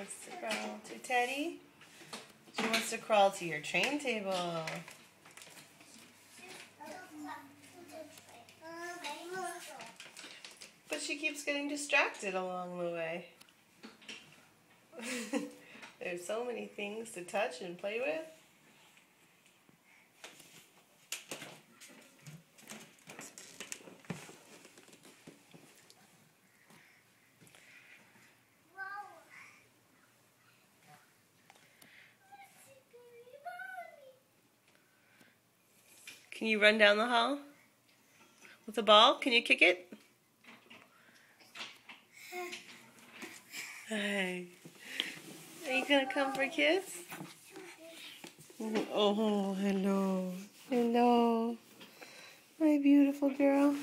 wants to crawl to Teddy? She wants to crawl to your train table. But she keeps getting distracted along the way. There's so many things to touch and play with. Can you run down the hall with the ball? Can you kick it? Hey. Are you gonna come for a kiss? Oh, hello. Hello. My beautiful girl.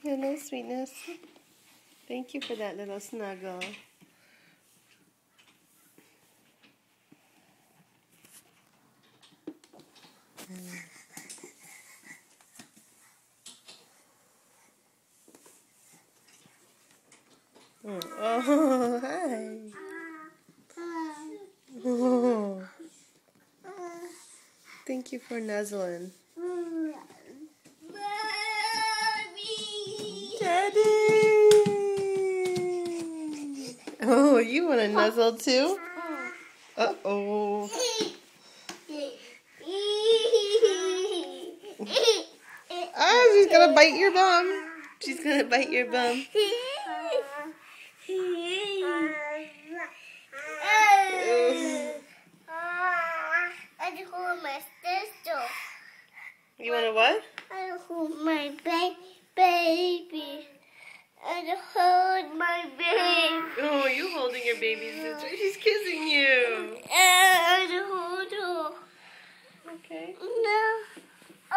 Hello, sweetness. Thank you for that little snuggle. Oh, hi. Oh. Thank you for nuzzling. Daddy! Oh, you want to nuzzle too? Uh-oh. Ah, she's gonna bite your bum. She's gonna bite your bum. You want to what? I hold my baby. I hold my baby. Oh, you holding your baby sister. She's kissing you. I hold her. Okay. No.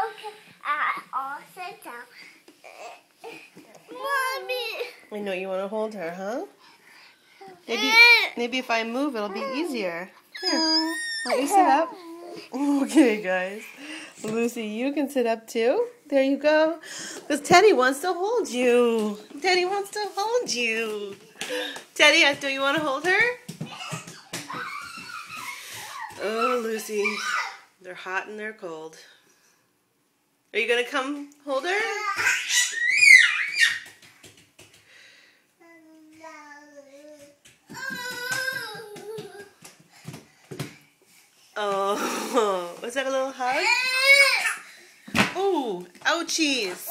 Okay. I'll sit down. Mommy. I know you want to hold her, huh? Maybe if I move, it'll be easier. Here. Let me sit up. Okay, guys. Lucy, you can sit up too. There you go. Because Teddy wants to hold you. Teddy wants to hold you. Teddy, do you want to hold her? Oh, Lucy. They're hot and they're cold. Are you going to come hold her? Oh, was that a little hug? Ooh, ouchies.